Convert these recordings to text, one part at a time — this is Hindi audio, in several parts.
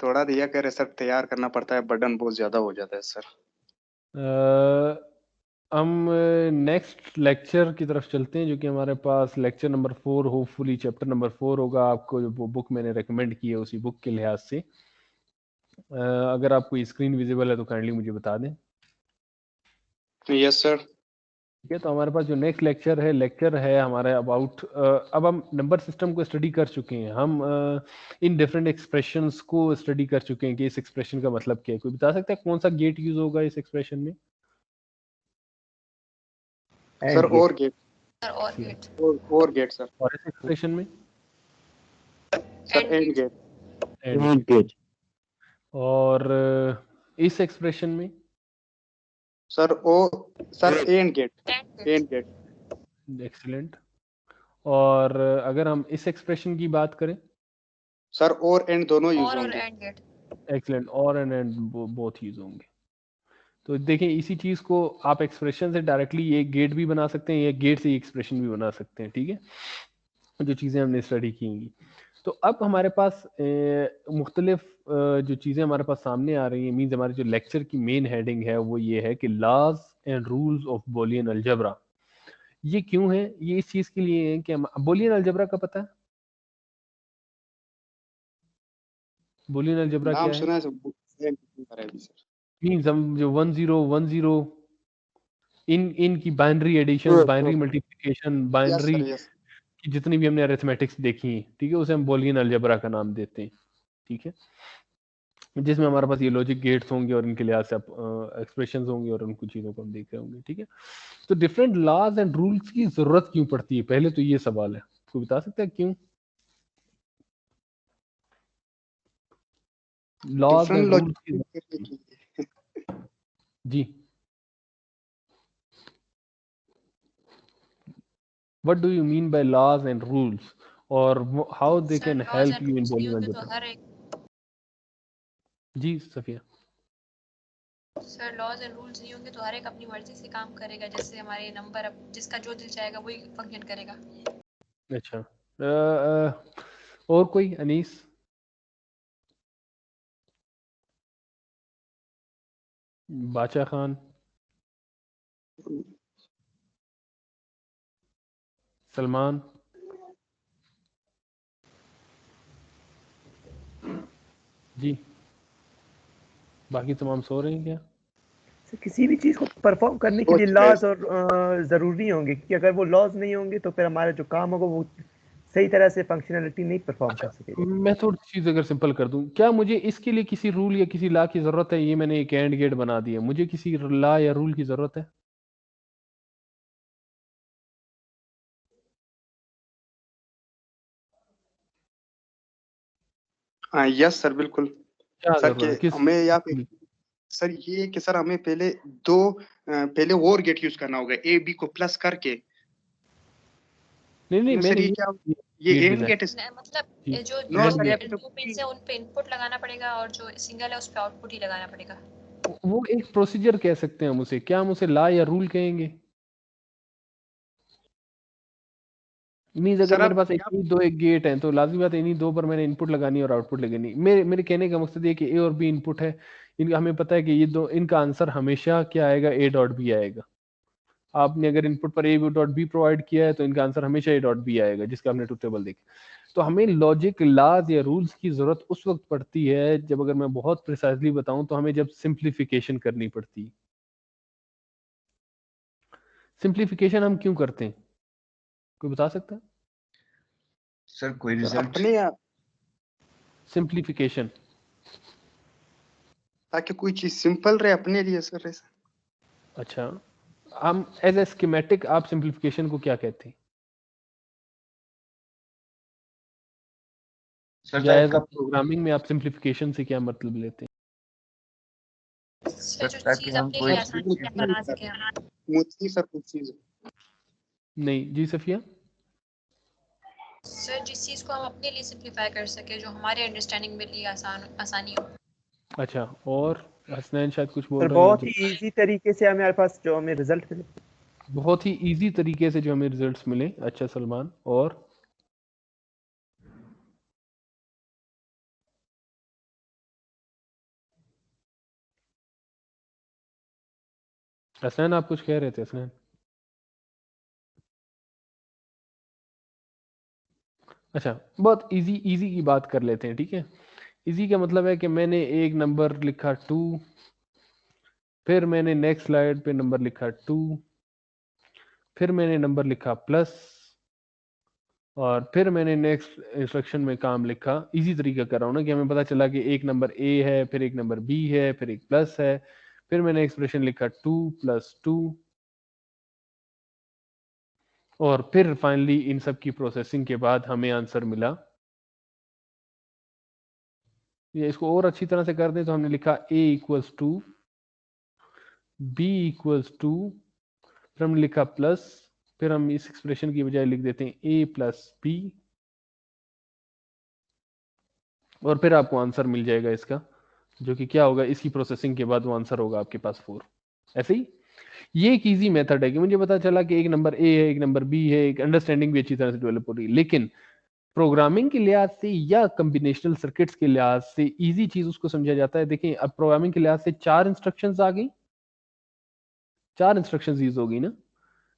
थोड़ा दिया करे सर, तैयार करना पड़ता है, बर्डन बहुत ज्यादा हो जाता है सर। हम नेक्स्ट लेक्चर की तरफ चलते हैं, जो कि हमारे पास lecture number 4, hopefully chapter number 4 होगा। आपको जो बुक मैंने रेकमेंड की है उसी बुक के लिहाज से अगर आपको स्क्रीन विजिबल है तो काइंडली मुझे बता दें। Yes sir. ठीक है, तो हमारे पास जो नेक्स्ट लेक्चर है हमारा अबाउट, अब हम नंबर सिस्टम को स्टडी कर चुके हैं, हम इन डिफरेंट एक्सप्रेशंस को स्टडी कर चुके हैं कि इस एक्सप्रेशन का मतलब क्या है। कोई बता सकता है कौन सा गेट यूज होगा इस एक्सप्रेशन में? Sir and gate. और गेट। और गेट। और गेट सर। और इस एक्सप्रेशन में? Sir and gate. And gate. और इस एक्सप्रेशन में? Sir sir and gate. And gate. Excellent. और अगर हम इस एक्सप्रेशन की बात करें? सर और एंड दोनों यूज और होंगे। And gate. एक्सीलेंट। और एंड बोथ यूज होंगे। तो देखें, इसी चीज को आप एक्सप्रेशन से डायरेक्टली ये गेट भी बना सकते हैं, या गेट से एक्सप्रेशन भी बना सकते हैं। ठीक है, जो चीजें हमने स्टडी की होंगी। तो अब हमारे पास मुख्तलिफ जो चीज़ें हमारे पास सामने आ रही हैं, मीन्स हमारे जो लेक्चर की मेन हेडिंग है वो ये है कि laws and rules of Boolean algebra. ये क्यों है? ये इस चीज़ के लिए है कि बूलियन अलजेब्रा का पता है? बूलियन अलजेब्रा नाम क्या है? सुना है सर। मीन्स हम जो 1010 इन की binary addition, binary multiplication, yes binary sir yes. की जितनी भी हमने अरिथमेटिक्स देखी हैं, ठीक है, उसे हम बूलियन अलजेब्रा का नाम देते हैं। ठीक है, जिसमें हमारे पास ये लॉजिक गेट्स होंगे और इनके लिहाज से एक्सप्रेशंस होंगे और उन कुछ चीज़ों को हम देख रहे होंगे। ठीक है, तो डिफरेंट लॉज एंड रूल्स की जरूरत क्यों पड़ती है, पहले तो ये सवाल है। कोई बता सकता है क्यों लॉज डिफरेंट एंड रूल्स की जरूरत लॉजिक। पड़ती है? जी, what do you mean by laws and rules, और how they sir can laws help and you in rules नहीं बूलियन होंगे तो अलजेब्रा? हर एक जी Safiya. Sir laws and rules नहीं होंगे तो हर एक अपनी मर्जी से काम करेगा, जैसे हमारे नंबर अब जिसका जो दिल चाहेगा वही फंक्शन करेगा। अच्छा, और कोई? अनीस? बादशाह खान? सलमान? जी, बाकी तमाम सो रहे हैं क्या? तो किसी भी चीज़ को परफॉर्म करने के लिए सोच रहे लॉज और ज़रूरी होंगे, कि अगर वो लॉज नहीं होंगे तो फिर हमारा जो काम होगा वो सही तरह से फंक्शनलिटी नहीं परफॉर्म कर अच्छा, सकेगा। मैं थोड़ी चीज अगर सिंपल कर दूं, क्या मुझे इसके लिए किसी रूल या किसी लॉ की जरूरत है? ये मैंने एक एंड गेट बना दिया, मुझे किसी लॉ या रूल की जरूरत है? हाँ यस सर बिल्कुल। क्या सर के जरूरत है? किस हमें यहाँ पे नहीं सर ये कि सर हमें पहले और गेट यूज करना होगा, ए बी को प्लस करके। नहीं, सर मैंने ये क्या, ये गेट एंड डिजाइन गेट मतलब जी, जो नो एंड सर दो यहाँ गेट। पे दो पिन तो से उन पे इनपुट लगाना पड़ेगा और जो सिंगल है उस पे आउटपुट ही लगाना पड़ेगा। वो एक प्रोसीजर कह सकते हैं हम उसे, क्या हम उसे लॉ या रूल कहेंगे? मीन्स अगर सर मेरे अब पास क्या। इन्हीं दो एक गेट है तो लाजमी बात है इन्हीं दो पर मैंने इनपुट लगानी है और आउटपुट लगानी। मेरे मेरे कहने का मकसद ये कि ए और बी इनपुट है, इनका हमें पता है कि ये दो, इनका आंसर हमेशा क्या आएगा? ए डॉट बी आएगा। आपने अगर इनपुट पर ए डॉट बी प्रोवाइड किया है तो इनका आंसर हमेशा ए डॉट बी आएगा, जिसका हमने ट्रुथ टेबल देखा। तो हमें लॉजिक लॉज या रूल्स की जरूरत उस वक्त पड़ती है जब, अगर मैं बहुत प्रिसाइजली बताऊं तो हमें जब सिंप्लीफिकेशन करनी पड़ती है। सिंप्लीफिकेशन हम क्यों करते हैं, कोई बता सकता है? सर कोई सर रिजल्ट? अपने यहाँ सिंप्लीफिकेशन ताकि कोई चीज सिंपल रहे अपने लिए सर ऐसा। अच्छा, हम एज ए स्कीमेटिक आप सिंप्लीफिकेशन को क्या कहते हैं, सर या ताकि एज अ प्रोग्रामिंग में आप सिंप्लीफिकेशन से क्या मतलब लेते सर जो ताकि चीज हम अपने कोई लिए आसानी से बना सके हम। मुझे सर कुछ चीज हैं? नहीं जी सफिया। सर जिस चीज को हम अपने लिए सिंप्लीफाई कर सके, जो हमारे अंडरस्टैंडिंग में लिए आसानी हो। अच्छा, और हसनैन शायद कुछ बोल और रहे हैं बहुत जो ही इजी तरीके से हमारे पास जो हमें रिजल्ट मिले। बहुत ही इजी तरीके से जो हमें रिजल्ट्स मिले। अच्छा सलमान, और असलैन आप कुछ कह रहे थे असलैन? अच्छा, बहुत इजी इजी की बात कर लेते हैं, ठीक है। इजी का मतलब है कि मैंने एक नंबर लिखा 2, फिर मैंने नेक्स्ट स्लाइड पे नंबर लिखा 2, फिर मैंने नंबर लिखा प्लस, और फिर मैंने नेक्स्ट इंस्ट्रक्शन में काम लिखा। इजी तरीका कर रहा हूँ ना, कि हमें पता चला कि एक नंबर ए है, फिर एक नंबर बी है, फिर एक प्लस है, फिर मैंने एक्सप्रेशन लिखा 2 + 2, और फिर फाइनली इन सब की प्रोसेसिंग के बाद हमें आंसर मिला। ये इसको और अच्छी तरह से कर दें तो हमने लिखा a = 2, b = 2, फिर हमने लिखा प्लस, फिर हम इस एक्सप्रेशन की बजाय लिख देते हैं a + b, और फिर आपको आंसर मिल जाएगा इसका, जो कि क्या होगा, इसकी प्रोसेसिंग के बाद वो आंसर होगा आपके पास 4। ऐसे ही ये एक इजी मेथड है कि मुझे पता चला कि एक नंबर ए है, एक नंबर बी है, एक अंडरस्टैंडिंग भी अच्छी तरह से डेवलप हो रही है। लेकिन प्रोग्रामिंग के लिहाज से या कम्बिनेशनल सर्किट्स के लिहाज से इजी चीज उसको समझा जाता है। देखिए, अब प्रोग्रामिंग के लिहाज से 4 इंस्ट्रक्शंस आ गई, 4 इंस्ट्रक्शंस यूज होगी ना,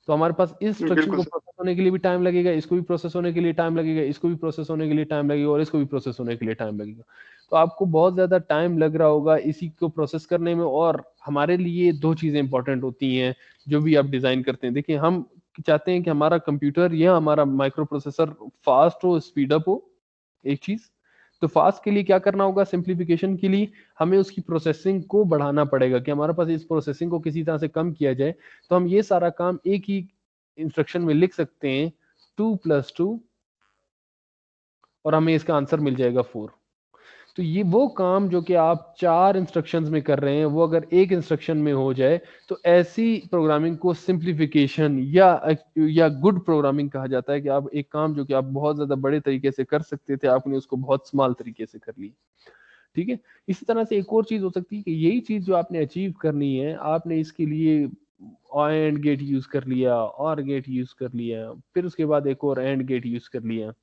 तो हमारे पास इस इंस्ट्रक्शन बिल्कुल को सर। प्रोसेस होने के लिए भी टाइम लगेगा, इसको भी प्रोसेस होने के लिए टाइम लगेगा, इसको भी प्रोसेस होने के लिए टाइम लगेगा, और इसको भी प्रोसेस होने के लिए टाइम लगेगा। तो आपको बहुत ज्यादा टाइम लग रहा होगा इसी को प्रोसेस करने में। और हमारे लिए 2 चीजें इंपॉर्टेंट होती हैं जो भी आप डिजाइन करते हैं। देखिए, हम चाहते हैं कि हमारा कंप्यूटर या हमारा माइक्रो प्रोसेसर फास्ट हो, स्पीड अप हो, एक चीज। तो फास्ट के लिए क्या करना होगा, सिंप्लीफिकेशन के लिए हमें उसकी प्रोसेसिंग को बढ़ाना पड़ेगा, कि हमारे पास इस प्रोसेसिंग को किसी तरह से कम किया जाए। तो हम ये सारा काम एक ही इंस्ट्रक्शन में लिख सकते हैं, 2 + 2, और हमें इसका आंसर मिल जाएगा 4। तो ये वो काम जो कि आप 4 इंस्ट्रक्शंस में कर रहे हैं, वो अगर एक इंस्ट्रक्शन में हो जाए, तो ऐसी प्रोग्रामिंग को सिंप्लीफिकेशन या गुड प्रोग्रामिंग कहा जाता है। कि आप एक काम जो कि आप बहुत ज्यादा बड़े तरीके से कर सकते थे, आपने उसको बहुत स्मॉल तरीके से कर लिया, ठीक है। इसी तरह से एक और चीज हो सकती है कि यही चीज जो आपने अचीव करनी है, आपने इसके लिए एंड गेट यूज कर लिया, और गेट यूज कर लिया, फिर उसके बाद एक और एंड गेट यूज कर लिया,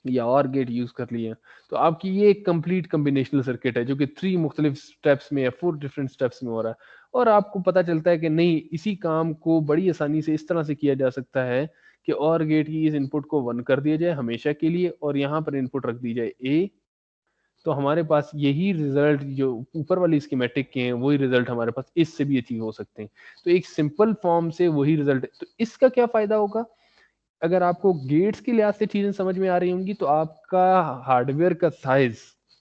या और गेट यूज कर लिया। तो आपकी ये एक कंप्लीट कम्बिनेशनल सर्किट है जो कि 3 मुख्तलिफ स्टेप्स में या 4 डिफरेंट स्टेप्स में हो रहा है। और आपको पता चलता है कि नहीं, इसी काम को बड़ी आसानी से इस तरह से किया जा सकता है कि और गेट की इस इनपुट को 1 कर दिया जाए हमेशा के लिए, और यहाँ पर इनपुट रख दी जाए a। तो हमारे पास यही रिजल्ट जो ऊपर वाली स्कीमेटिक के हैं, वही रिजल्ट हमारे पास इससे भी अचीव हो सकते हैं। तो एक सिंपल फॉर्म से वही रिजल्ट। तो इसका क्या फायदा होगा, अगर आपको गेट्स के लिहाज से चीजें समझ में आ रही होंगी, तो आपका हार्डवेयर का साइज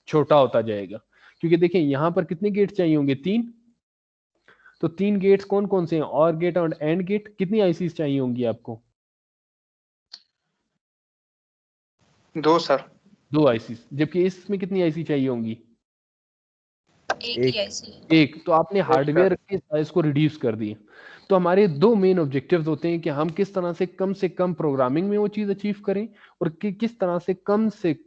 छोटा होता जाएगा। क्योंकि देखिए, यहां पर कितने गेट्स चाहिए होंगे, 3। तो 3 गेट्स कौन कौन से हैं, और गेट और एंड गेट। कितनी आईसीज चाहिए होंगी आपको, 2 सर। 2 आईसीज। जबकि इसमें कितनी आईसी चाहिए होंगी, एक ही एक ऐसी। एक। तो आपने हार्डवेयर के साइज को रिड्यूस कर दिया। तो हमारे 2 मेन ऑब्जेक्टिव्स होते हैं कि हम किस तरह से कम प्रोग्रामिंग में वो चीज अचीव करें, और किस तरह से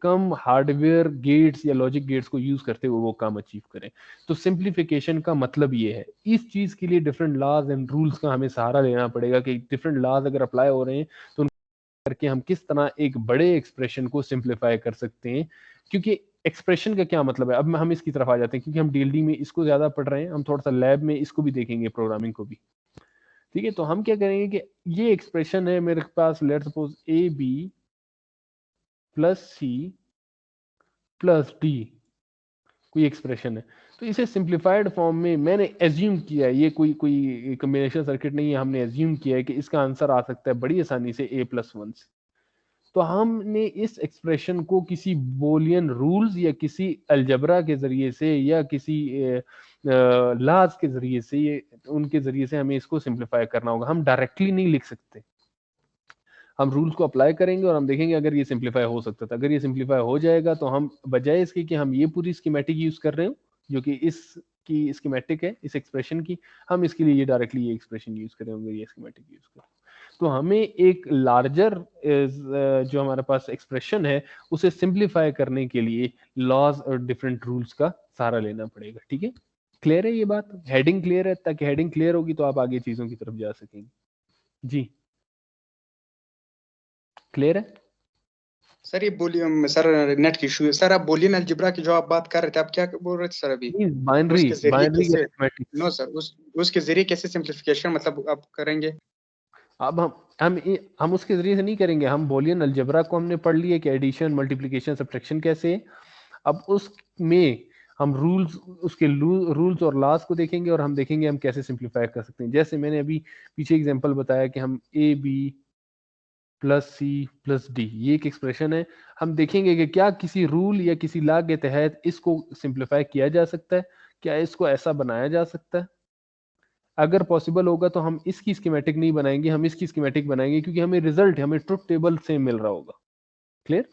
कम हार्डवेयर गेट्स या लॉजिक गेट्स को यूज करते हुए वो काम अचीव करें। तो सिंप्लीफिकेशन का मतलब ये है। इस चीज के लिए डिफरेंट लॉज एंड रूल्स का हमें सहारा लेना पड़ेगा, कि डिफरेंट लॉज अगर अप्लाई हो रहे हैं तो करके हम किस तरह एक बड़े एक्सप्रेशन को सिंप्लीफाई कर सकते हैं। क्योंकि एक्सप्रेशन का क्या मतलब है, अब हम इसकी तरफ आ जाते हैं, क्योंकि हम डीएलडी में इसको ज्यादा पढ़ रहे हैं, हम थोड़ा सा लैब में इसको भी देखेंगे, प्रोग्रामिंग को भी, ठीक है। तो हम क्या करेंगे कि ये एक्सप्रेशन है मेरे पास, let suppose AB + C + D कोई एक्सप्रेशन है। तो इसे सिंप्लीफाइड फॉर्म में मैंने एज्यूम किया है, ये कोई कोई कम्बिनेशन सर्किट नहीं है, हमने एज्यूम किया है कि इसका आंसर आ सकता है बड़ी आसानी से A + 1 से। तो हमने इस एक्सप्रेशन को किसी बोलियन रूल्स या किसी अलजबरा के जरिए से या किसी लाज के जरिए से, ये उनके जरिए से हमें इसको सिंप्लीफाई करना होगा। हम डायरेक्टली नहीं लिख सकते, हम रूल्स को अप्लाई करेंगे और हम देखेंगे अगर ये सिंप्लीफाई हो सकता था। अगर ये सिंप्लीफाई हो जाएगा तो हम बजाय इसके कि हम ये पूरी स्कीमेटिक यूज कर रहे हो जो कि इसकी स्कीमेटिक है इस एक्सप्रेशन की, हम इसके लिए ये डायरेक्टली ये एक्सप्रेशन यूज करेंगे, ये स्कीमेटिक यूज करें। तो हमें एक लार्जर जो हमारे पास एक्सप्रेशन है उसे सिंप्लीफाई करने के लिए लॉज और डिफरेंट रूल्स का सहारा लेना पड़ेगा, ठीक है। क्लियर है ये बात, हेडिंग क्लियर है? ताकि हेडिंग क्लियर होगी तो आप आगे चीजों की तरफ जा सकेंगे। जी, क्लियर है? सर ये बोलिए सर, नेट की इशू है सर। आप बुलियन अलजेब्रा की जो आप बात कर रहे थे, आप क्या बोल रहे थे सर अभी? बाइनरी उसके जरिए बाइनरी कैसे? अरिथमेटिक्स। नो सर, उसके जरिए कैसे सिंप्लीफिकेशन मतलब आप करेंगे? अब हम उसके जरिए से नहीं करेंगे। हम बुलियन अलजेब्रा को हमने पढ़ लिया कि एडिशन, मल्टीप्लिकेशन, सब्ट्रैक्शन कैसे है। अब उसमें हम उसके रूल्स और लॉज को देखेंगे और हम देखेंगे हम कैसे सिंप्लीफाई कर सकते हैं। जैसे मैंने अभी पीछे एग्जांपल बताया कि हम A B plus C plus D, ये एक एक्सप्रेशन है। हम देखेंगे कि क्या किसी रूल या किसी लॉ के तहत इसको सिंप्लीफाई किया जा सकता है, क्या इसको ऐसा बनाया जा सकता है। अगर पॉसिबल होगा तो हम इसकी स्कीमेटिक नहीं बनाएंगे, हम इसकी स्कीमेटिक बनाएंगे, क्योंकि हमें रिजल्ट हमें ट्रुथ टेबल से मिल रहा होगा। क्लियर?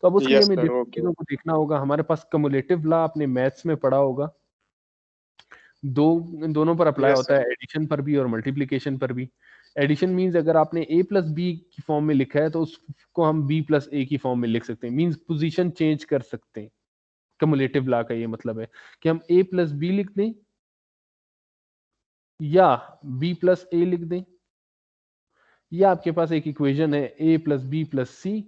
तो अब उसके लिए यस हमें सर, ओके। चीजों को देखना होगा। हमारे पास कम्युलेटिव लॉ आपने मैथ्स में पढ़ा होगा, दोनों पर अप्लाई यस होता है, सर। एडिशन पर भी और मल्टीप्लिकेशन पर भी। एडिशन मींस अगर आपने a प्लस बी की फॉर्म में लिखा है तो उसको हम b प्लस ए की फॉर्म में लिख सकते हैं, मींस पोजीशन चेंज कर सकते हैं। कम्युलेटिव लॉ का ये मतलब है कि हम a प्लस बी लिख दें या b प्लस ए लिख दें, या आपके पास एक इक्वेशन है a प्लस बी प्लस सी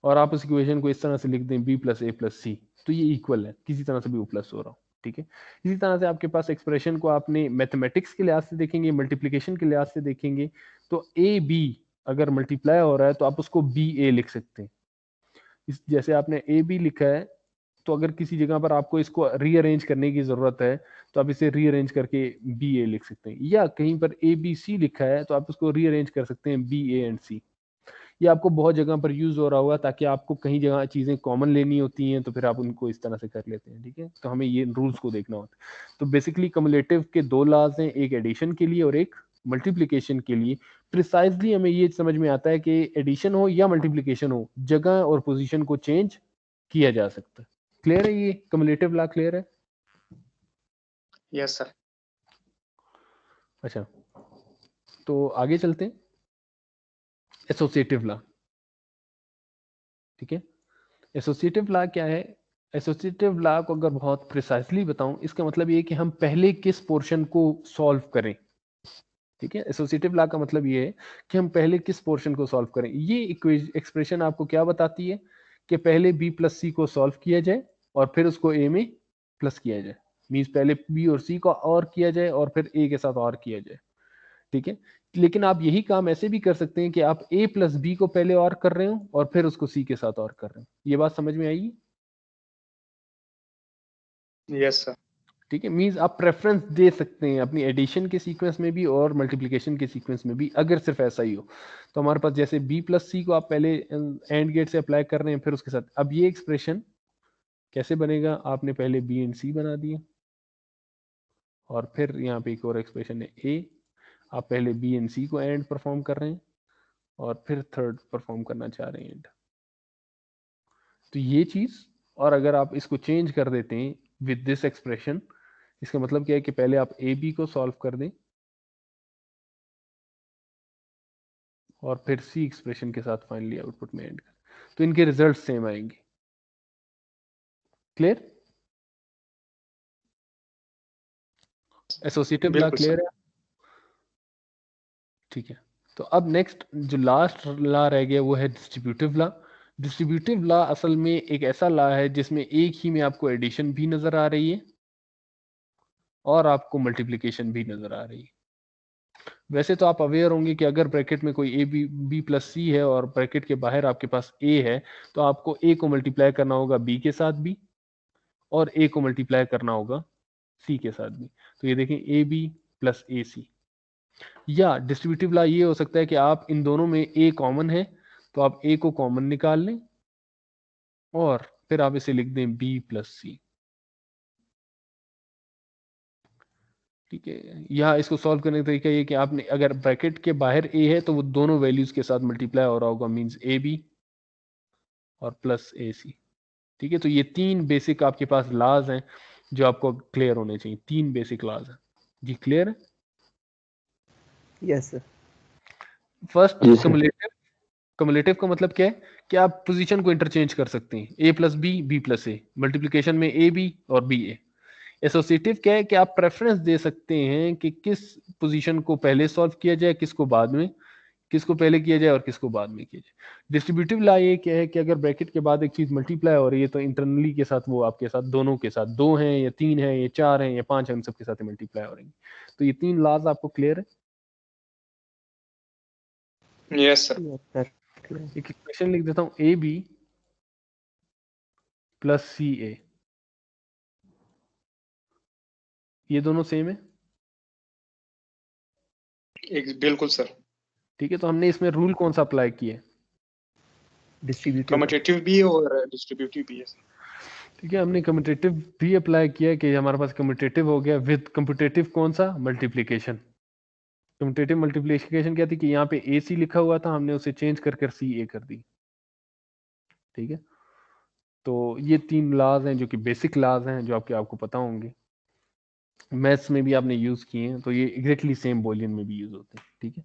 और आप उस इक्वेशन को इस तरह से लिख दें b प्लस ए प्लस सी, तो ये इक्वल है, किसी तरह से भी वो प्लस हो रहा हो। ठीक है, इसी तरह से आपके पास एक्सप्रेशन को आपने मैथमेटिक्स के लिहाज से देखेंगे, मल्टीप्लिकेशन के लिहाज से देखेंगे, तो ए बी अगर मल्टीप्लाई हो रहा है तो आप उसको बी ए लिख सकते हैं। जैसे आपने ए बी लिखा है, तो अगर किसी जगह पर आपको इसको रीअरेंज करने की जरूरत है तो आप इसे रीअरेंज करके बी ए लिख सकते हैं, या कहीं पर ए बी सी लिखा है तो आप उसको रीअरेंज कर सकते हैं बी ए एंड सी। ये आपको बहुत जगह पर यूज हो रहा होगा, ताकि आपको कहीं जगह चीजें कॉमन लेनी होती हैं तो फिर आप उनको इस तरह से कर लेते हैं। ठीक है, तो हमें ये रूल्स को देखना होता है। तो बेसिकली कम्युलेटिव के दो लॉज हैं, एक एडिशन के लिए और एक मल्टीप्लिकेशन के लिए। प्रिसाइजली हमें ये समझ में आता है कि एडिशन हो या मल्टीप्लिकेशन हो, जगह और पोजीशन को चेंज किया जा सकता है। क्लियर है? ये कम्युलेटिव लॉ क्लियर है? Yes sir. अच्छा, तो आगे चलते हैं। Associative law. ठीक है, एसोसिएटिव लॉ क्या है? एसोसिएटिव लॉ को अगर बहुत प्रिसाइसली बताऊं, इसका मतलब ये है कि हम पहले किस पोर्शन को सॉल्व करें। ठीक है, एसोसिएटिव लॉ का मतलब ये है कि हम पहले किस पोर्शन को सॉल्व करें। ये एक्सप्रेशन आपको क्या बताती है कि पहले b प्लस सी को सॉल्व किया जाए और फिर उसको a में प्लस किया जाए। मीन्स पहले b और c को और किया जाए और फिर a के साथ और किया जाए। ठीक है, लेकिन आप यही काम ऐसे भी कर सकते हैं कि आप a प्लस बी को पहले और कर रहे हो और फिर उसको c के साथ और कर रहे हो। ये बात समझ में आएगी? Yes sir. ठीक है, मींस आप प्रेफरेंस दे सकते हैं अपनी एडिशन के सीक्वेंस में भी और मल्टीप्लिकेशन के सीक्वेंस में भी, अगर सिर्फ ऐसा ही हो। तो हमारे पास जैसे b प्लस सी को आप पहले एंड गेट से अप्लाई कर रहे हैं, फिर उसके साथ अब ये एक्सप्रेशन कैसे बनेगा? आपने पहले b एंड c बना दिए और फिर यहाँ पे एक और एक्सप्रेशन है a, आप पहले b एंड c को एंड परफॉर्म कर रहे हैं और फिर थर्ड परफॉर्म करना चाह रहे हैं एंड। तो ये चीज, और अगर आप इसको चेंज कर देते हैं विद दिस एक्सप्रेशन, इसका मतलब क्या है कि पहले आप ए बी को सॉल्व कर दें और फिर सी एक्सप्रेशन के साथ फाइनली आउटपुट में एंड करें, तो इनके रिजल्ट सेम आएंगे। क्लियर? एसोसिएटिव लॉ बिल्कुल क्लियर सर। है? ठीक है, तो अब नेक्स्ट जो लास्ट लॉ रह गया वो है डिस्ट्रीब्यूटिव लॉ। डिस्ट्रीब्यूटिव लॉ असल में एक ऐसा लॉ है जिसमें एक ही में आपको एडिशन भी नजर आ रही है और आपको मल्टीप्लिकेशन भी नजर आ रही है। वैसे तो आप अवेयर होंगे कि अगर ब्रैकेट में कोई ए बी बी प्लस सी है और ब्रैकेट के बाहर आपके पास ए है, तो आपको ए को मल्टीप्लाई करना होगा बी के साथ भी और ए को मल्टीप्लाई करना होगा सी के साथ भी। तो ये देखें, ए बी प्लस ए सी। या डिस्ट्रीब्यूटिव लॉ ये हो सकता है कि आप इन दोनों में ए कॉमन है तो आप ए को कॉमन निकाल लें और फिर आप इसे लिख दें बी प्लस सी। ठीक है, यहाँ इसको सॉल्व करने का तरीका ये कि आपने अगर ब्रैकेट के बाहर ए है तो वो दोनों वैल्यूज के साथ मल्टीप्लाई हो रहा होगा, मींस ए बी और प्लस ए सी। ठीक है, तो ये तीन बेसिक आपके पास लॉज हैं जो आपको क्लियर होने चाहिए। तीन बेसिक लॉज हैं जी, क्लियर है? Yes sir. First, cumulative. Cumulative का मतलब क्या है कि आप पोजीशन को इंटरचेंज कर सकते हैं, ए प्लस बी, बी प्लस ए, मल्टीप्लिकेशन में ए बी और बी ए। एसोसिएटिव क्या है कि आप प्रेफरेंस दे सकते हैं कि किस पोजीशन को पहले सॉल्व किया जाए, किसको बाद में, किसको पहले किया जाए और किसको बाद में किया जाए। डिस्ट्रीब्यूटिव लॉ ये क्या है कि अगर ब्रैकेट के बाद एक चीज मल्टीप्लाई हो रही है तो इंटरनली के साथ वो आपके साथ दोनों के साथ 2 हैं या 3 हैं या 4 हैं या 5 हैं, उन सब के साथ मल्टीप्लाई हो रही है। तो ये 3 लॉज आपको क्लियर है? Yes sir. एक इक्वेशन लिख देता हूँ, ए बी प्लस सी ए, ये दोनों सेम है। बिल्कुल सर। ठीक है, तो हमने इसमें रूल कौन सा अप्लाई किया है? डिस्ट्रीब्यूटिव कम्यूटेटिव भी है और डिस्ट्रीब्यूटिव भी है। ठीक है, हमने कम्यूटेटिव भी अप्लाई किया है कि हमारे पास कम्यूटेटिव हो गया विद कम्यूटेटिव कौन सा? मल्टीप्लिकेशन। कम्यूटेटिव मल्टीप्लिकेशन क्या थी कि यहाँ पे ए सी लिखा हुआ था, हमने उसे चेंज कर कर सी ए कर दी। ठीक है, तो ये 3 लॉज हैं जो कि बेसिक लॉज हैं, जो आपको पता होंगे, मैथ्स में भी आपने यूज किए हैं, तो ये एग्जैक्टली सेम बूलियन में भी यूज होते हैं। ठीक है,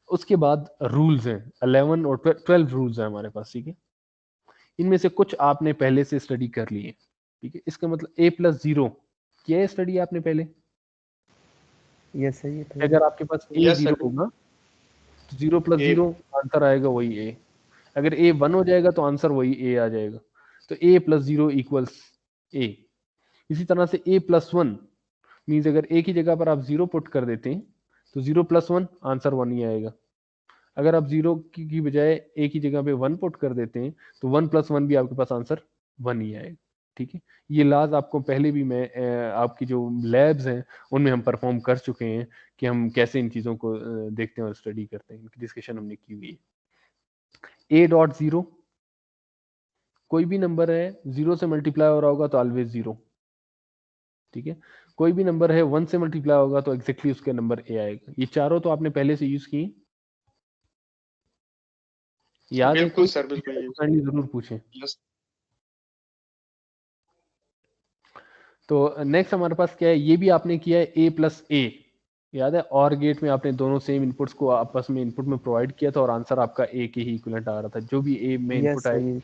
उसके बाद रूल्स हैं 11 और 12 रूल्स हैं हमारे पास। ठीक है, इनमें से कुछ आपने पहले से स्टडी कर लिए। ठीक है, इसका मतलब a प्लस 0 किया है स्टडी आपने पहले? यस सही है। अगर आपके पास a Yes, 0 sir. होगा तो 0 प्लस A. 0 आंसर आएगा वही a। अगर a 1 हो जाएगा तो आंसर वही a आ जाएगा। तो a प्लस 0 इक्वल्स a। इसी तरह से a प्लस 1 मीन्स अगर a की जगह पर आप 0 पुट कर देते हैं तो 0 प्लस 1 आंसर 1 ही आएगा। अगर आप 0 की बजाय a की जगह पे 1 पुट कर देते हैं तो 1 प्लस 1 भी आपके पास आंसर 1 ही आएगा। ठीक है, ये लाज आपको पहले भी मैं आपकी जो लैब्स हैं उनमें हम परफॉर्म कर चुके हैं कि हम कैसे इन चीज़ों को देखते हैं और स्टडी करते हैं, इनकी डिस्कशन हमने की हुई है। a.0 कोई भी नंबर है 0 से मल्टीप्लाई हो रहा होगा तो ऑलवेज 0। ठीक है, कोई भी नंबर है 1 से मल्टीप्लाई होगा तो एग्जैक्टली उसका नंबर a आएगा। ये चारों तो आपने पहले से यूज किए, याद है? बिल्कुल कोई सर, बिल्कुल। काइंडली जरूर पूछें। Yes. तो नेक्स्ट हमारे पास क्या है, ये भी आपने किया है a प्लस ए, याद है? और गेट में आपने दोनों सेम इनपुट्स को आपस में इनपुट में प्रोवाइड किया था और आंसर आपका a के ही इक्विवेलेंट आ रहा था। जो भी a में यस इनपुट आए सही।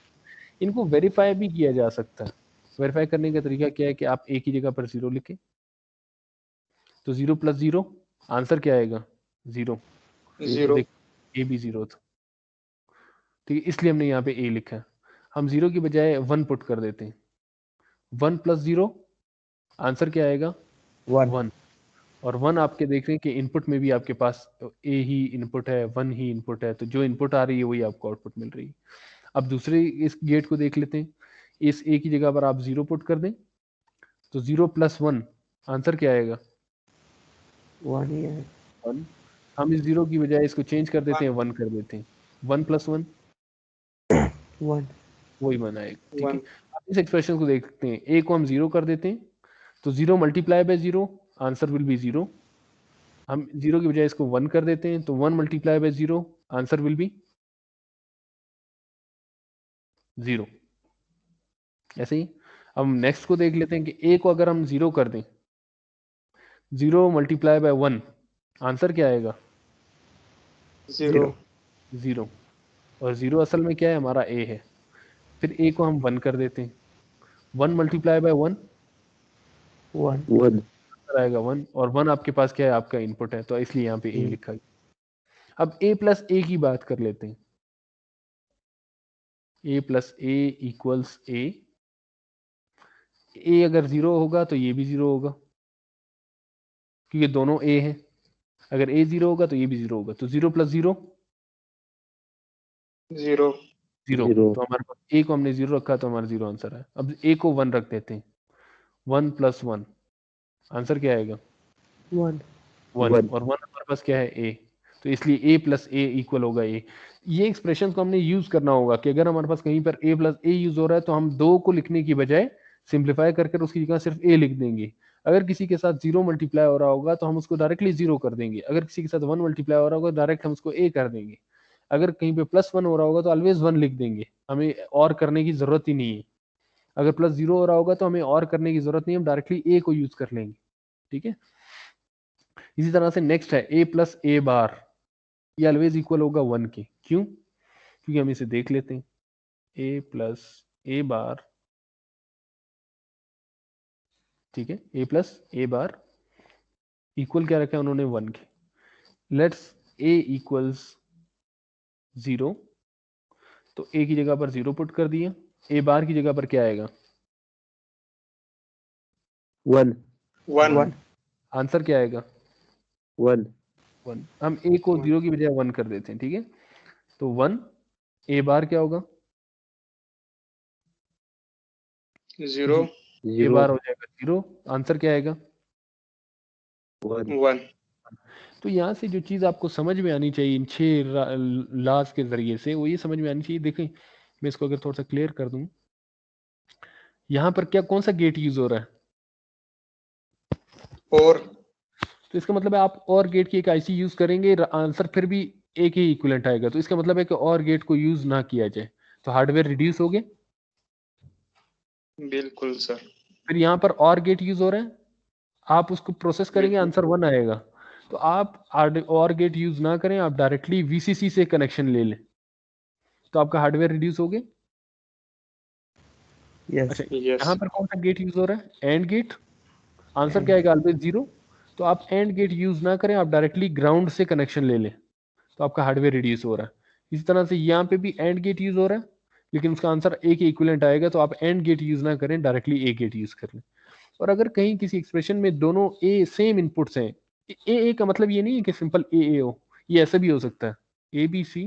इनको वेरीफाई भी किया जा सकता है। वेरीफाई करने का तरीका क्या है कि आप a की जगह पर 0 लिखें तो 0 प्लस 0 आंसर क्या आएगा? 0। 0. ए भी 0 था। ठीक है, इसलिए हमने यहाँ पे a लिखा है। हम 0 की बजाय 1 पुट कर देते हैं। 1 प्लस 0 आंसर क्या आएगा? 1। और 1 आपके देख रहे हैं कि इनपुट में भी आपके पास a ही इनपुट है, 1 ही इनपुट है, तो जो इनपुट आ रही है वही आपको आउटपुट मिल रही है। अब दूसरे इस गेट को देख लेते हैं। इस a की जगह पर आप 0 पुट कर दें तो 0 प्लस 1 आंसर क्या आएगा? 1 ही है। 1। हम इस 0 की बजाय इसको चेंज कर देते हैं, 1 कर देते हैं। 1 प्लस 1 1 वही 1 आएगा। ठीक है, 1. अब इस एक्सप्रेशन को देखते हैं। a को हम 0 कर देते हैं तो 0 multiply by 0 answer will be 0। हम 0 की बजाय इसको 1 कर देते हैं तो 1 multiply bye 0 answer will be 0। ऐसे ही अब नेक्स्ट को देख लेते हैं कि a को अगर हम 0 कर दें, 0 मल्टीप्लाई बाय 1 आंसर क्या आएगा? 0. 0। और 0 असल में क्या है? हमारा a है। फिर a को हम 1 कर देते हैं। 1 मल्टीप्लाई बाय 1 1 आंसर आएगा 1। और 1 आपके पास क्या है? आपका इनपुट है, तो इसलिए यहाँ पे a लिखा गया। अब a प्लस a की बात कर लेते हैं। a plus a equals a। a अगर 0 होगा तो ये भी 0 होगा क्योंकि दोनों a हैं। अगर a 0 होगा तो ये भी 0 होगा, तो 0 प्लस 0 0. 0। तो हमारे पास a को हमने 0 रखा तो हमारा 0 आंसर है। अब a को 1 रख देते हैं। 1 प्लस 1 आंसर क्या आएगा? 1 1। और 1 हमारे पास क्या है? a। तो इसलिए a प्लस a इक्वल होगा a। ये एक्सप्रेशन को हमने यूज करना होगा कि अगर हमारे पास कहीं पर a प्लस a यूज हो रहा है तो हम 2 को लिखने की बजाय सिंप्लीफाई कर उसकी जगह सिर्फ a लिख देंगे। अगर किसी के साथ 0 मल्टीप्लाई हो रहा होगा तो हम उसको डायरेक्टली 0 कर देंगे। अगर किसी के साथ 1 मल्टीप्लाई हो रहा होगा डायरेक्ट हम उसको a कर देंगे। अगर कहीं पे प्लस 1 हो रहा होगा तो ऑलवेज 1 लिख देंगे, हमें और करने की जरूरत ही नहीं है। अगर प्लस 0 हो रहा होगा तो हमें और करने की जरूरत नहीं है, हम डायरेक्टली a को यूज कर लेंगे। ठीक है, इसी तरह से नेक्स्ट है a प्लस a बार, ये ऑलवेज इक्वल होगा 1 के। क्यों? क्योंकि हम इसे देख लेते हैं। a प्लस a बार, ठीक है, a plus a bar equal क्या रखा है उन्होंने? 1 के। लेट्स a इक्वल्स 0, तो ए की जगह पर 0 पुट कर दिया, ए बार की जगह पर क्या आएगा? 1 1 1 आंसर क्या आएगा? 1 1। हम ए को 0 की बजाय 1 कर देते हैं, ठीक है। तो 1, ए बार क्या होगा? 0 ए बार हो जाएगा 0, आंसर क्या आएगा? 1 1 तो यहाँ से जो चीज़ आपको समझ में आनी चाहिए इन 6 लॉज के जरिए से, वो ये समझ में आनी चाहिए। देखें, मैं इसको अगर थोड़ा सा क्लियर कर दूं, यहाँ पर क्या कौन सा गेट यूज हो रहा है? और तो इसका मतलब है आप और गेट की एक आईसी यूज करेंगे, आंसर फिर भी एक ही इक्विवेलेंट आएगा। तो इसका मतलब है कि और गेट को यूज ना किया जाए, तो हार्डवेयर रिड्यूस हो गए। बिल्कुल सर। फिर यहाँ पर और गेट यूज हो रहे हैं, आप उसको प्रोसेस करेंगे, बिल्कुल। आंसर 1 आएगा। तो आप और गेट यूज ना करें, आप डायरेक्टली वीसीसी से कनेक्शन ले लें, तो आपका हार्डवेयर रिड्यूस हो गया। यस अच्छा, यस यहाँ पर कौन सा गेट यूज हो रहा है? And gate. आंसर क्या आएगा? ऑलवेज 0। तो आप एंड गेट यूज ना करें, आप डायरेक्टली ग्राउंड से कनेक्शन ले लें, तो आपका हार्डवेयर रिड्यूस हो रहा है। इसी तरह से यहाँ पे भी एंड गेट यूज हो रहा है, लेकिन उसका आंसर ए के इक्विवेलेंट आएगा, तो आप एंड गेट यूज ना करें, डायरेक्टली ए गेट यूज कर लें। और अगर कहीं किसी एक्सप्रेशन में दोनों ए सेम इनपुट्स हैं, ए का मतलब ये नहीं है कि सिंपल ए हो, ये ऐसा भी हो सकता है A B C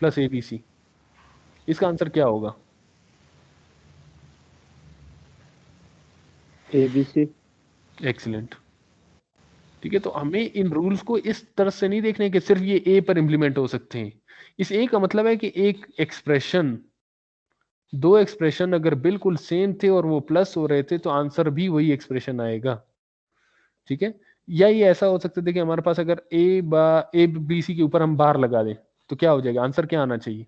plus A B C. इसका आंसर क्या होगा? ABC excellent. ठीक है, तो हमें इन रूल्स को इस तरह से नहीं देखने कि सिर्फ ये ए पर इंप्लीमेंट हो सकते हैं। इस ए का मतलब है कि एक एक्सप्रेशन, दो एक्सप्रेशन अगर बिल्कुल सेम थे और वो प्लस हो रहे थे, तो आंसर भी वही एक्सप्रेशन आएगा। ठीक है, या ये ऐसा हो सकता है, देखिए हमारे पास अगर ए बी सी के ऊपर हम बार लगा दें, तो क्या हो जाएगा? आंसर क्या आना चाहिए?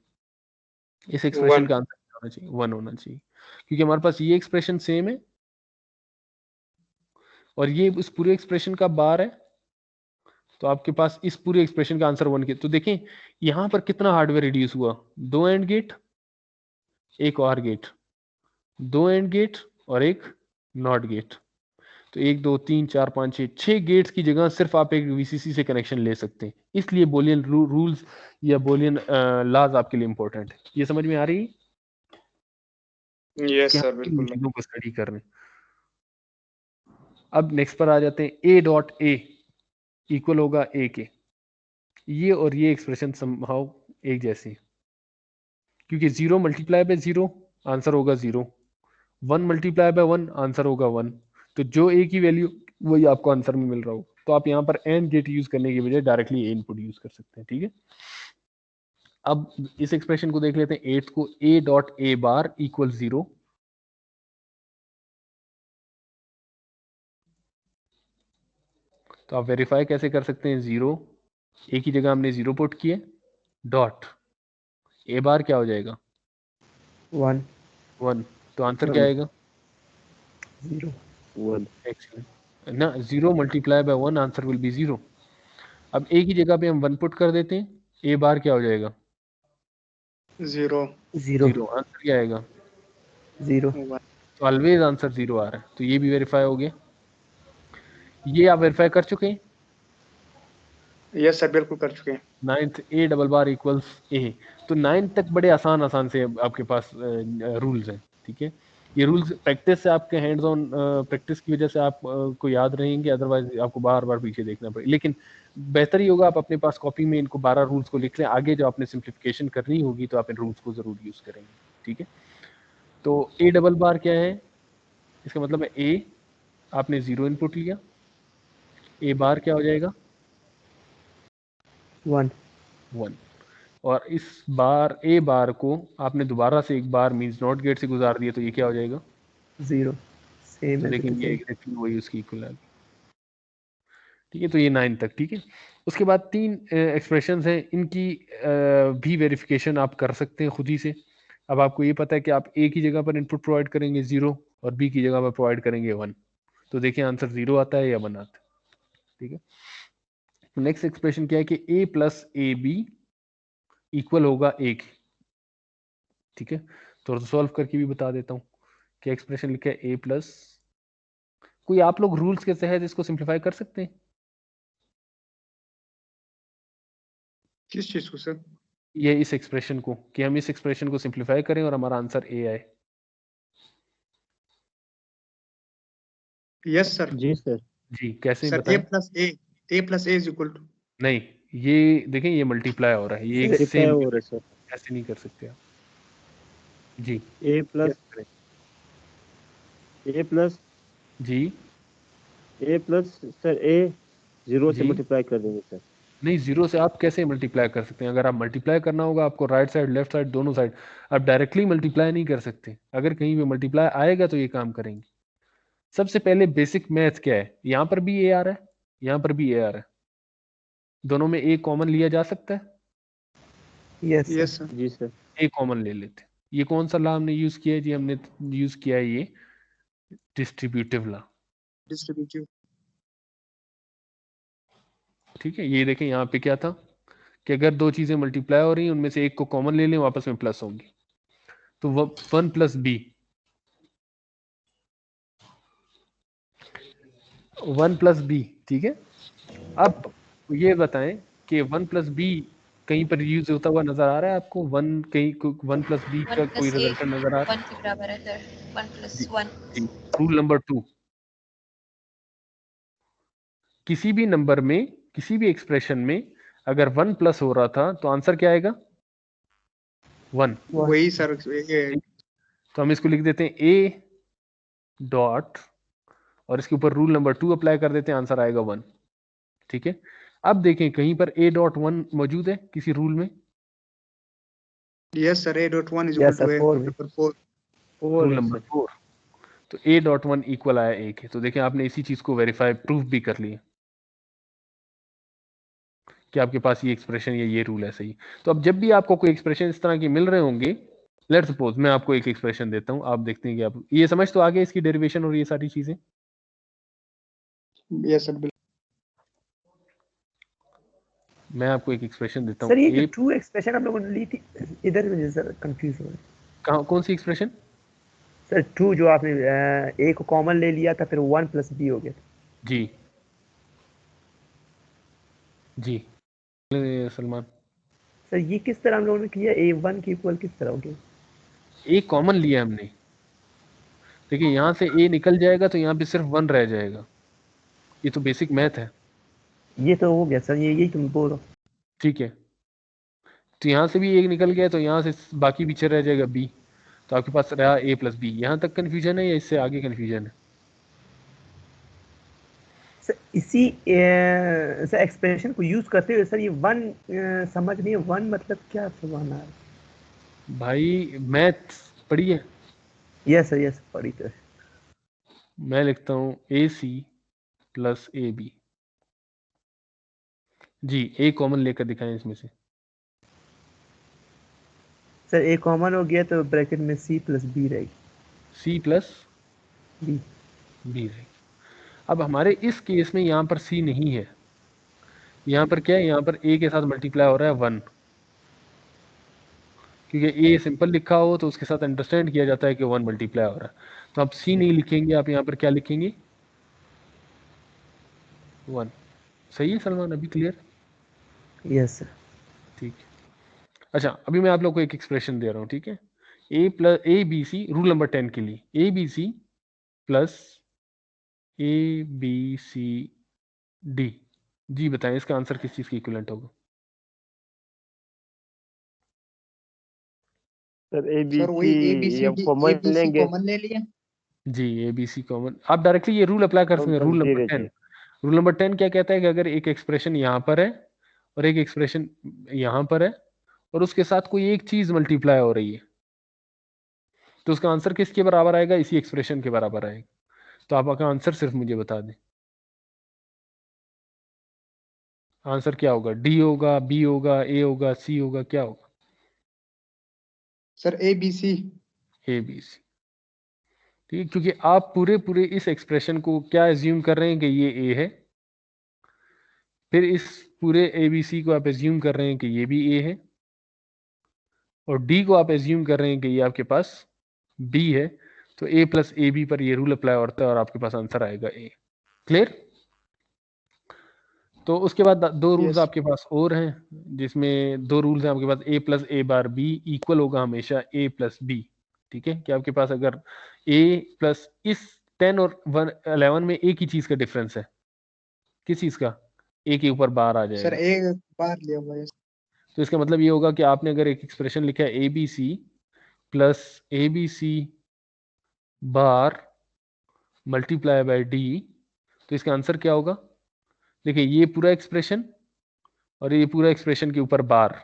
इस एक्सप्रेशन 1 का आंसर क्या होना चाहिए? 1 होना चाहिए, क्योंकि हमारे पास ये एक्सप्रेशन सेम है और ये इस पूरे एक्सप्रेशन का बार है, तो आपके पास इस पूरे एक्सप्रेशन का आंसर 1 के। तो देखें यहां पर कितना हार्डवेयर रिड्यूस हुआ, 2 एंड गेट, एक और गेट, 2 एंड गेट और एक नॉट गेट। तो 1 2 3 4 5 6 गेट्स की जगह सिर्फ आप एक वीसीसी से कनेक्शन ले सकते हैं। इसलिए बोलियन रूल्स या बोलियन लॉज आपके लिए इंपॉर्टेंट है। ये समझ में आ रही है यस कि सर हम इन बिल्कुल। चीजों को स्टडी कर रहे हैं। अब नेक्स्ट पर आ जाते हैं। ए डॉट ए इक्वल होगा ए के। ये और ये एक्सप्रेशन समहाउ एक जैसी, क्योंकि 0 मल्टीप्लाई बाय 0 आंसर होगा 0, 1 मल्टीप्लाई बाय 1 आंसर होगा 1। तो जो ए की वैल्यू वही आपको आंसर में मिल रहा हो, तो आप यहाँ पर एंड गेट यूज करने की बजाय डायरेक्टली ए इनपुट यूज कर सकते हैं। ठीक है, अब इस एक्सप्रेशन को देख लेते हैं। 8 को ए डॉट ए बार इक्वल 0, तो आप वेरीफाई कैसे कर सकते हैं? 0 ए की जगह हमने 0 पुट किए, डॉट ए बार क्या हो जाएगा? 1 1। तो आंसर क्या आएगा? 0 1 एक्चुअली ना, 0 multiply by 1 answer will be 0। अब ए की जगह पे हम 1 पुट कर देते हैं, ए बार क्या हो जाएगा? 0 0 0। आंसर क्या आएगा? 0 1 तो ऑलवेज आंसर 0 आ रहा है, तो ये भी वेरीफाई हो गया। ये आप वेरीफाई कर चुके हैं। यस सर बिल्कुल कर चुके हैं। 9th A double bar equals a. तो 9th तक बड़े आसान आसान से आपके पास रूल्स हैं। ठीक है, ये रूल्स प्रैक्टिस से, आपके हैंड्स ऑन प्रैक्टिस की वजह से आप को याद रहेंगे, अदरवाइज आपको बार बार पीछे देखना पड़ेगा। लेकिन बेहतर ही होगा आप अपने पास कॉपी में इनको 12 रूल्स को लिख लें। आगे जो आपने सिंप्लीफिकेशन करनी होगी तो आप इन रूल्स को जरूर यूज करेंगे। ठीक है, तो ए डबल बार क्या है? इसका मतलब है ए, आपने 0 इनपुट लिया, ए बार क्या हो जाएगा? 1 1। और इस बार ए बार को आपने दोबारा से एक बार मींस नॉट गेट से गुजार दिया, तो ये क्या हो जाएगा? 0 सेम तो एज इट देखेंगे इज। एग्जैक्टली वही उसकी इक्वल है। ठीक है, तो ये 9 तक। ठीक है, उसके बाद 3 एक्सप्रेशंस हैं, इनकी भी वेरिफिकेशन आप कर सकते हैं खुद ही से। अब आपको ये पता है कि आप ए की जगह पर इनपुट प्रोवाइड करेंगे 0 और बी की जगह पर प्रोवाइड करेंगे 1, तो देखिए आंसर 0 आता है या 1 आता है। ठीक है, नेक्स्ट एक्सप्रेशन क्या है कि ए प्लस ए बी इक्वल होगा ए के। ठीक है, तो सॉल्व करके भी बता देता हूँ। क्या एक्सप्रेशन लिखा है? ए प्लस, कोई आप लोग रूल्स के तहत इसको सिंप्लीफाई कर सकते हैं? किस चीज को सर? ये इस एक्सप्रेशन को, कि हम इस एक्सप्रेशन को सिंप्लीफाई करें और हमारा आंसर ए आए। Yes sir. जी सर। जी कैसे सर बताएं? A plus A is equal to, नहीं, ये देखें ये मल्टीप्लाई हो रहा है, ये सर, सेम हो रहा है सर। ऐसे नहीं कर सकते आप। जी ए प्लस कैसे करें? ए प्लस जी ए प्लस सर ए 0 से जी मल्टीप्लाई कर देंगे सर। नहीं, जीरो से आप कैसे मल्टीप्लाई कर सकते हैं? अगर आप मल्टीप्लाई करना होगा आपको राइट साइड लेफ्ट साइड दोनों साइड, आप डायरेक्टली मल्टीप्लाई नहीं कर सकते। अगर कहीं भी मल्टीप्लाई आएगा तो ये काम करेंगे। सबसे पहले बेसिक मैथ क्या है, यहाँ पर भी ए आ रहा है, यहाँ पर भी ए आ रहा है, दोनों में ए कॉमन लिया जा सकता है। Yes yes sir. जी सर। ए कॉमन ले लेते हैं। ये कौन सा लॉ हमने यूज किया है जी? हमने यूज किया है ये डिस्ट्रीब्यूटिव लॉ। डिस्ट्रीब्यूटिव। ठीक है, ये देखें यहाँ पे क्या था कि अगर दो चीजें मल्टीप्लाई हो रही हैं उनमें से एक को कॉमन ले लें, वापस में प्लस होंगी, तो वो 1 प्लस बी, 1 प्लस बी। ठीक है, अब ये बताएं कि 1 प्लस बी कहीं पर यूज होता हुआ नजर आ रहा है आपको? 1 कहीं 1 प्लस बी का 1 कोई प्लस ए रिजल्ट नजर आ रहा 1 के बराबर है सर, 1 प्लस 1। है? रूल नंबर 2, किसी भी नंबर में, किसी भी एक्सप्रेशन में अगर 1 प्लस हो रहा था तो आंसर क्या आएगा? 1। वही सर तो हम इसको लिख देते हैं ए डॉट और इसके ऊपर रूल नंबर 2 अप्लाई कर देते हैं, आंसर आएगा 1। ठीक है, अब देखें कहीं पर ए डॉट 1 मौजूद है किसी रूल में? Yes sir, A dot 1 is Yes, equal sir, to four A में। नंबर 4। Rule number 4। तो ए डॉट 1 इक्वल आया 1 है। तो देखें आपने इसी चीज को वेरीफाई प्रूफ भी कर लिया कि आपके पास ये एक्सप्रेशन या ये रूल है सही। तो अब जब भी आपको कोई एक्सप्रेशन इस तरह के मिल रहे होंगे, लेट सपोज मैं आपको एक एक्सप्रेशन देता हूं, आप देखते हैं कि आप ये समझ तो आगे इसकी डेरिवेशन और ये सारी चीजें। यस सर बिल्कुल। मैं आपको एक एक्सप्रेशन देता हूं सर ये जो ए, ट्रू एक्सप्रेशन हम लोगों ने ली थी, इधर मुझे सर कंफ्यूज हो रहा है। कौन सी एक्सप्रेशन? सर ट्रू जो आपने ए को कॉमन ले लिया था, फिर 1 प्लस बी हो गया था। जी जी सलमान, सर ये किस तरह हम लोगों ने किया? A1 के इक्वल किस तरह हो गया? ए कॉमन लिया हमने। देखिए यहां से ए निकल जाएगा तो यहाँ पे सिर्फ 1 रह जाएगा। ये तो बेसिक मैथ है। ये तो हो गया सर, ये यही तुम बोल रहा हूँ। ठीक है, तो यहाँ से भी एक निकल गया तो यहाँ से बाकी पीछे रह जाएगा बी। तो आपके पास रहा ए प्लस बी। यहाँ तक कंफ्यूजन है या इससे आगे कंफ्यूजन है? सर इसी सर एक्सप्रेशन को यूज करते हुए सर ये 1 समझ नहीं, 1 मतलब क्या सुभान अल्लाह। भाई मैथ पढ़ी है? यस सर, यस पढ़ी तो है। मैं लिखता हूँ A C plus A B. जी ए कॉमन लेकर दिखाएं इसमें से। सर ए कॉमन हो गया तो ब्रैकेट में सी प्लस बी रहेगी। C plus B. बी रहेगी। अब हमारे इस केस में यहाँ पर सी नहीं है, यहाँ पर क्या है? यहाँ पर ए के साथ मल्टीप्लाई हो रहा है 1, क्योंकि ए सिंपल लिखा हो तो उसके साथ अंडरस्टैंड किया जाता है कि 1 मल्टीप्लाई हो रहा है। तो आप सी नहीं लिखेंगे, आप यहाँ पर क्या लिखेंगे? 1। सही है सलमान, अभी क्लियर? Yes sir. ठीक है, अच्छा अभी मैं आप लोग को एक एक्सप्रेशन दे रहा हूँ। ठीक है, A plus A B C, rule number 10 के लिए A B C plus A B C D. जी बताएं इसका आंसर किस चीज की इक्विवेलेंट होगा? सर ए बी सर वही सी कॉमन लेंगे। कॉमन ले लिया। जी ए बी सी कॉमन, आप डायरेक्टली ये रूल अप्लाई कर सकते हैं। रूल नंबर 10, रूल नंबर 10 क्या कहता है कि अगर एक एक्सप्रेशन यहाँ पर है और एक एक्सप्रेशन यहाँ पर है और उसके साथ कोई एक चीज मल्टीप्लाई हो रही है तो उसका आंसर किसके बराबर आएगा? इसी एक्सप्रेशन के बराबर आएगा। तो आपका आंसर सिर्फ मुझे बता दें, आंसर क्या होगा? डी होगा, बी होगा, ए होगा, सी होगा, क्या होगा? Sir A B C. A B C. ठीक है, क्योंकि आप पूरे इस एक्सप्रेशन को क्या एज्यूम कर रहे हैं कि ये ए है, फिर इस पूरे ए बी सी को आप एज्यूम कर रहे हैं कि ये भी ए है, और डी को आप एज्यूम कर रहे हैं कि ये आपके पास बी है। तो ए प्लस ए बी पर ये रूल अप्लाई होता है और आपके पास आंसर आएगा ए। क्लियर? तो उसके बाद दो रूल्स Yes. आपके पास और हैं, जिसमें दो रूल्स हैं आपके पास, a plus A bar b equal होगा हमेशा a प्लस b। ठीक है, कि आपके पास अगर a प्लस इस 10 और 11 में एक ही चीज का डिफरेंस है, किस चीज का, a के ऊपर बार आ सर जाएगा। एक बार लिया हुआ है। तो इसका मतलब ये होगा कि आपने अगर एक एक्सप्रेशन लिखा है A B C plus A B C बार मल्टीप्लाई बाय डी, तो इसका आंसर क्या होगा? देखिए ये पूरा एक्सप्रेशन और ये पूरा एक्सप्रेशन के ऊपर बार,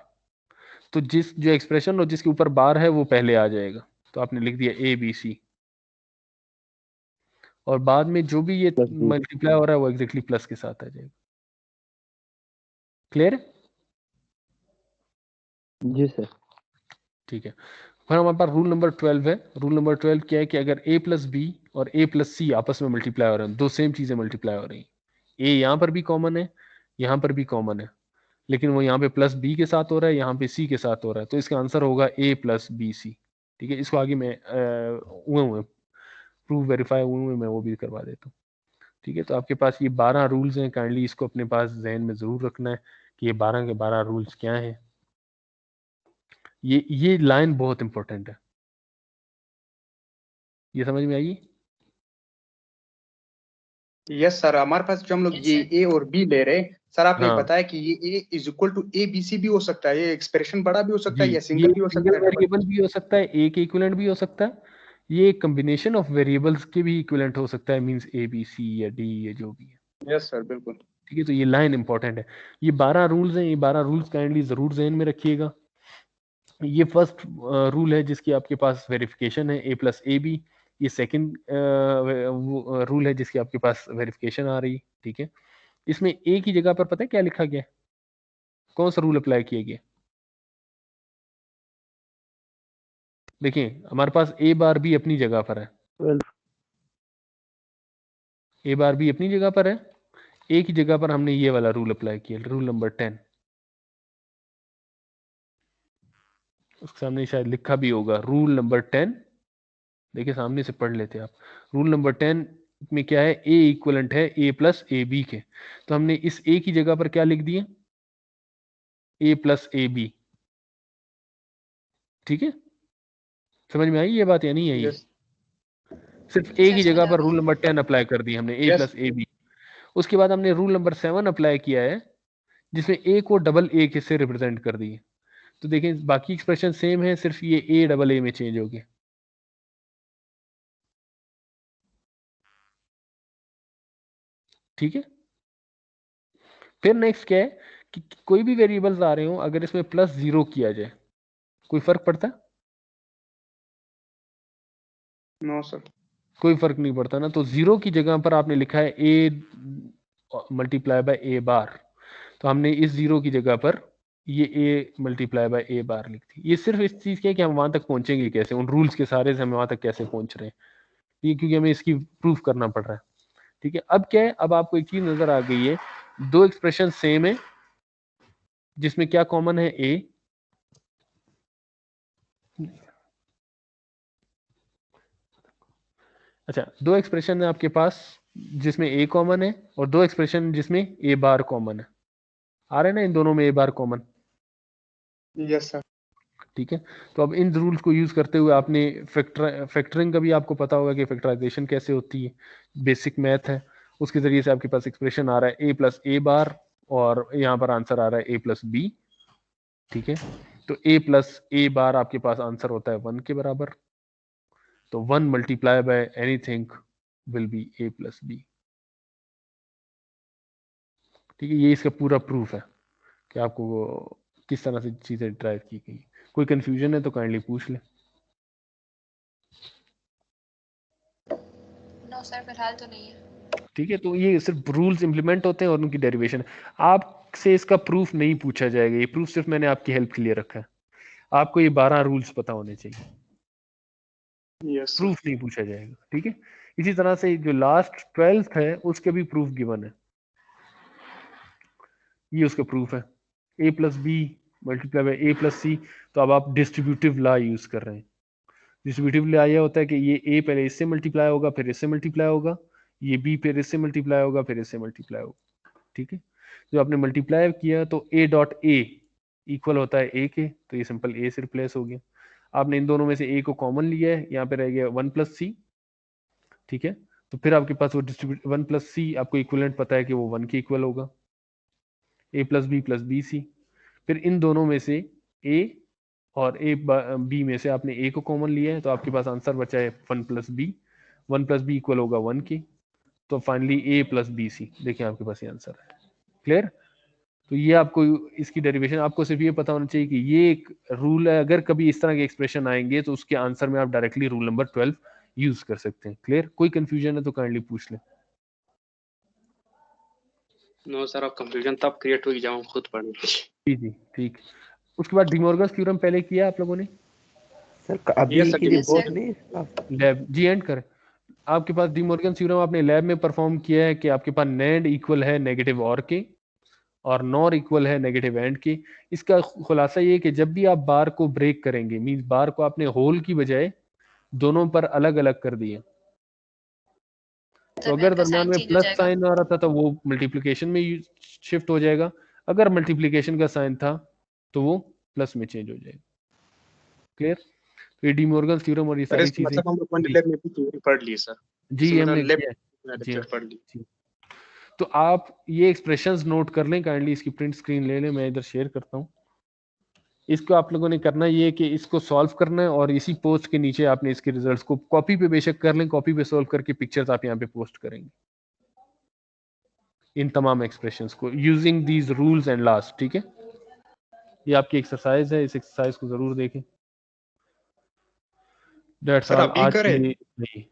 तो जो एक्सप्रेशन और जिसके ऊपर बार है वो पहले आ जाएगा, तो आपने लिख दिया ए बी सी, और बाद में जो भी ये प्लस बी। मल्टीप्लाई हो रहा है वो एग्जैक्टली प्लस के साथ आ जाएगा। क्लियर है? जी सर। ठीक है, फिर हमारे पास रूल नंबर 12 है। रूल नंबर 12 क्या है कि अगर a प्लस बी और a प्लस सी आपस में मल्टीप्लाई हो रहे हैं, दो सेम चीजें मल्टीप्लाई हो रही हैं, a यहाँ पर भी कॉमन है, यहाँ पर भी कॉमन है, लेकिन वो यहाँ पे प्लस बी के साथ हो रहा है, यहाँ पे सी के साथ हो रहा है, तो इसका आंसर होगा a प्लस बी सी। ठीक है, इसको आगे मैं हुए प्रूव वेरीफाई हुए मैं वो भी करवा देता हूँ। ठीक है, तो आपके पास ये 12 रूल्स हैं, काइंडली इसको अपने पास जहन में जरूर रखना है कि ये 12 के 12 रूल्स क्या हैं। ये लाइन बहुत इंपॉर्टेंट है, ये समझ में आई? यस सर, हमारे पास जो हम लोग Yes, ये sir. ए और बी ले रहे हैं सर, आपने हाँ। बताया कि ये A is equal to A B C भी हो सकता है, ये एक्सप्रेशन बड़ा भी हो सकता है जी, या ये सिंगल भी हो सकता सिंगल है, डबल। वेरिएबल भी हो सकता है, एक इक्विवेलेंट भी हो सकता है, ये एक कॉम्बिनेशन ऑफ वेरिएबल्स के भी इक्विवेलेंट हो सकता है, मींस ए बी सी या डी, ये जो भी है। यस सर, बिल्कुल। ठीक है, तो ये लाइन इंपॉर्टेंट है। ये 12 रूल्स हैं, ये 12 रूल्स काइंडली जरूर जहन में रखिएगा। ये फर्स्ट रूल है जिसकी आपके पास वेरिफिकेशन है, a प्लस ए बी। ये सेकेंड रूल है जिसकी आपके पास वेरिफिकेशन आ रही। ठीक है, इसमें a की जगह पर पता है क्या लिखा गया, कौन सा रूल अप्लाई किया गया? देखिए हमारे पास a बार भी अपनी जगह पर है, 12। a बार भी अपनी जगह पर है, a की जगह पर हमने ये वाला रूल अप्लाई किया, रूल नंबर 10। उसके सामने शायद लिखा भी होगा रूल नंबर 10, देखिए सामने से पढ़ लेते आप। रूल नंबर 10 में क्या है, a इक्वलेंट है a प्लस ए बी के, तो हमने इस a की जगह पर क्या लिख दिए, a प्लस ए बी। ठीक है, समझ में आई ये बात या नहीं आई? यस सिर्फ a सर की समझ जगह आ पर गई। रूल नंबर 10 अप्लाई कर दी हमने, a Yes. Plus A B. उसके बाद हमने रूल नंबर 7 अप्लाई किया है, जिसमें a को डबल a के से रिप्रेजेंट कर दिए। तो देखें बाकी एक्सप्रेशन सेम है, सिर्फ ये a डबल a में चेंज हो गया। ठीक है, फिर नेक्स्ट क्या है कि कोई भी वेरिएबल्स आ रहे हो, अगर इसमें प्लस 0 किया जाए, कोई फर्क पड़ता है? No sir. कोई फर्क नहीं पड़ता ना। तो 0 की जगह पर आपने लिखा है a मल्टीप्लाई बाय a बार, तो हमने इस 0 की जगह पर ये a मल्टीप्लाई बाय a बार लिख दी। ये सिर्फ इस चीज के है कि हम वहां तक पहुंचेंगे कैसे, उन रूल्स के सारे से हम वहां तक कैसे पहुंच रहे हैं, ये क्योंकि हमें इसकी प्रूफ करना पड़ रहा है। ठीक है, अब क्या है, अब आपको एक चीज नजर आ गई है, दो एक्सप्रेशन सेम है, जिसमें क्या कॉमन है, a। अच्छा, दो एक्सप्रेशन है आपके पास जिसमें a कॉमन है, और दो एक्सप्रेशन जिसमें a बार कॉमन है। आ रहे हैं ना इन दोनों में a bar common? Yes sir. ठीक है, तो अब इन रूल्स को यूज करते हुए आपने फैक्टरिंग का भी आपको पता होगा कि फैक्टराइजेशन कैसे होती है, बेसिक मैथ है, उसके जरिए से आपके पास एक्सप्रेशन आ रहा है a प्लस ए बार, और यहाँ पर आंसर आ रहा है a प्लस बी। ठीक है, तो a प्लस ए बार आपके पास आंसर होता है 1 के बराबर, तो 1 multiply by anything will be a plus B. ठीक है, ये इसका पूरा प्रूफ है कि आपको किस तरह से चीजें ड्राइव की गई। कोई कंफ्यूजन है तो काइंडली पूछ ले। नो सर, फिलहाल तो नहीं है। ठीक है, तो ये सिर्फ रूल्स इंप्लीमेंट होते हैं और उनकी डेरिवेशन है, आपसे इसका प्रूफ नहीं पूछा जाएगा, ये प्रूफ सिर्फ मैंने आपकी हेल्प के लिए रखा है। आपको ये 12 रूल्स पता होने चाहिए, यस प्रूफ नहीं पूछा जाएगा। ठीक है, इसी तरह से जो लास्ट 12th है उसके भी प्रूफ गिवन है, ये उसका प्रूफ है, a plus B multiply by a plus C. तो अब आप डिस्ट्रीब्यूटिव लॉ यूज कर रहे हैं। डिस्ट्रीब्यूटिव लॉ यह होता है कि ये a पहले इससे मल्टीप्लाई होगा, फिर इससे मल्टीप्लाई होगा, ये b फिर इससे मल्टीप्लाई होगा, फिर इससे मल्टीप्लाई होगा। ठीक है, जो आपने मल्टीप्लाई किया तो a डॉट a इक्वल होता है a के, तो ये सिंपल a से रिप्लेस हो गया। आपने इन दोनों में से a को कॉमन लिया है, यहाँ पे रह गया 1 प्लस सी, ठीक है। तो फिर आपके पास वो डिस्ट्रीब्यूट 1 प्लस सी आपको इक्विवेलेंट पता है कि वो 1 के इक्वल होगा, a प्लस बी सी। फिर इन दोनों में से a और a b में से आपने a को कॉमन लिया है, तो आपके पास आंसर बचा है 1 प्लस बी इक्वल होगा 1 के। तो finally a plus B C, देखिए आपके पास ये आंसर है। क्लियर? तो ये आपको इसकी डेरिवेशन, आपको सिर्फ ये पता होना चाहिए कि ये एक रूल है, अगर कभी इस तरह के एक्सप्रेशन आएंगे तो उसके आंसर में आप डायरेक्टली रूल नंबर 12 यूज कर सकते हैं। क्लियर? कोई कंफ्यूजन है तो काइंडली पूछ लें। नो सर, अब कंफ्यूजन तब क्रिएट होगी जब हम खुद पढ़ें। जी जी ठीक। उसके बाद डिमॉर्गन्स थ्योरम पहले किया आप लोगों ने? सर अभी Yes, sir. के लिए Yes, बहुत sir. नहीं। लैब जी एंड करें। आपके पास डिमॉर्गन थ्योरम आपने लैब में परफॉर्म किया है कि आपके पास NAND इक्वल है नेगेटिव और के और नॉर इक्वल है नेगेटिव एंड के। इसका खुलासा ये कि जब भी आप बार को ब्रेक करेंगे, मींस बार को आपने होल की बजाय दोनों पर अलग अलग कर दिए, तो अगर दरमियान में प्लस साइन आ रहा था तो वो मल्टीप्लिकेशन में शिफ्ट हो जाएगा, अगर मल्टीप्लिकेशन का साइन था तो वो प्लस में चेंज हो जाएगा। क्लियर? तो ये डी मॉर्गन थ्योरम और ये सारी चीजें मतलब हम लोग लैब में भी थ्योरी पढ़ ली सर। जी हमने लैब किया जी पढ़ ली। तो आप ये एक्सप्रेशंस नोट कर लें, काइंडली इसकी प्रिंट स्क्रीन ले लें, मैं इधर शेयर करता हूँ। इसको आप लोगों ने करना ये है कि इसको सॉल्व करना है और इसी पोस्ट के नीचे आपने इसके रिजल्ट्स को कॉपी पे बेशक कर लें, कॉपी पे सॉल्व करके पिक्चर्स आप यहाँ पे पोस्ट करेंगे इन तमाम एक्सप्रेशंस को using these rules and laws. ठीक है, ये आपकी एक्सरसाइज है, इस एक्सरसाइज को जरूर देखें। दैट्स ऑल आज के लिए नहीं।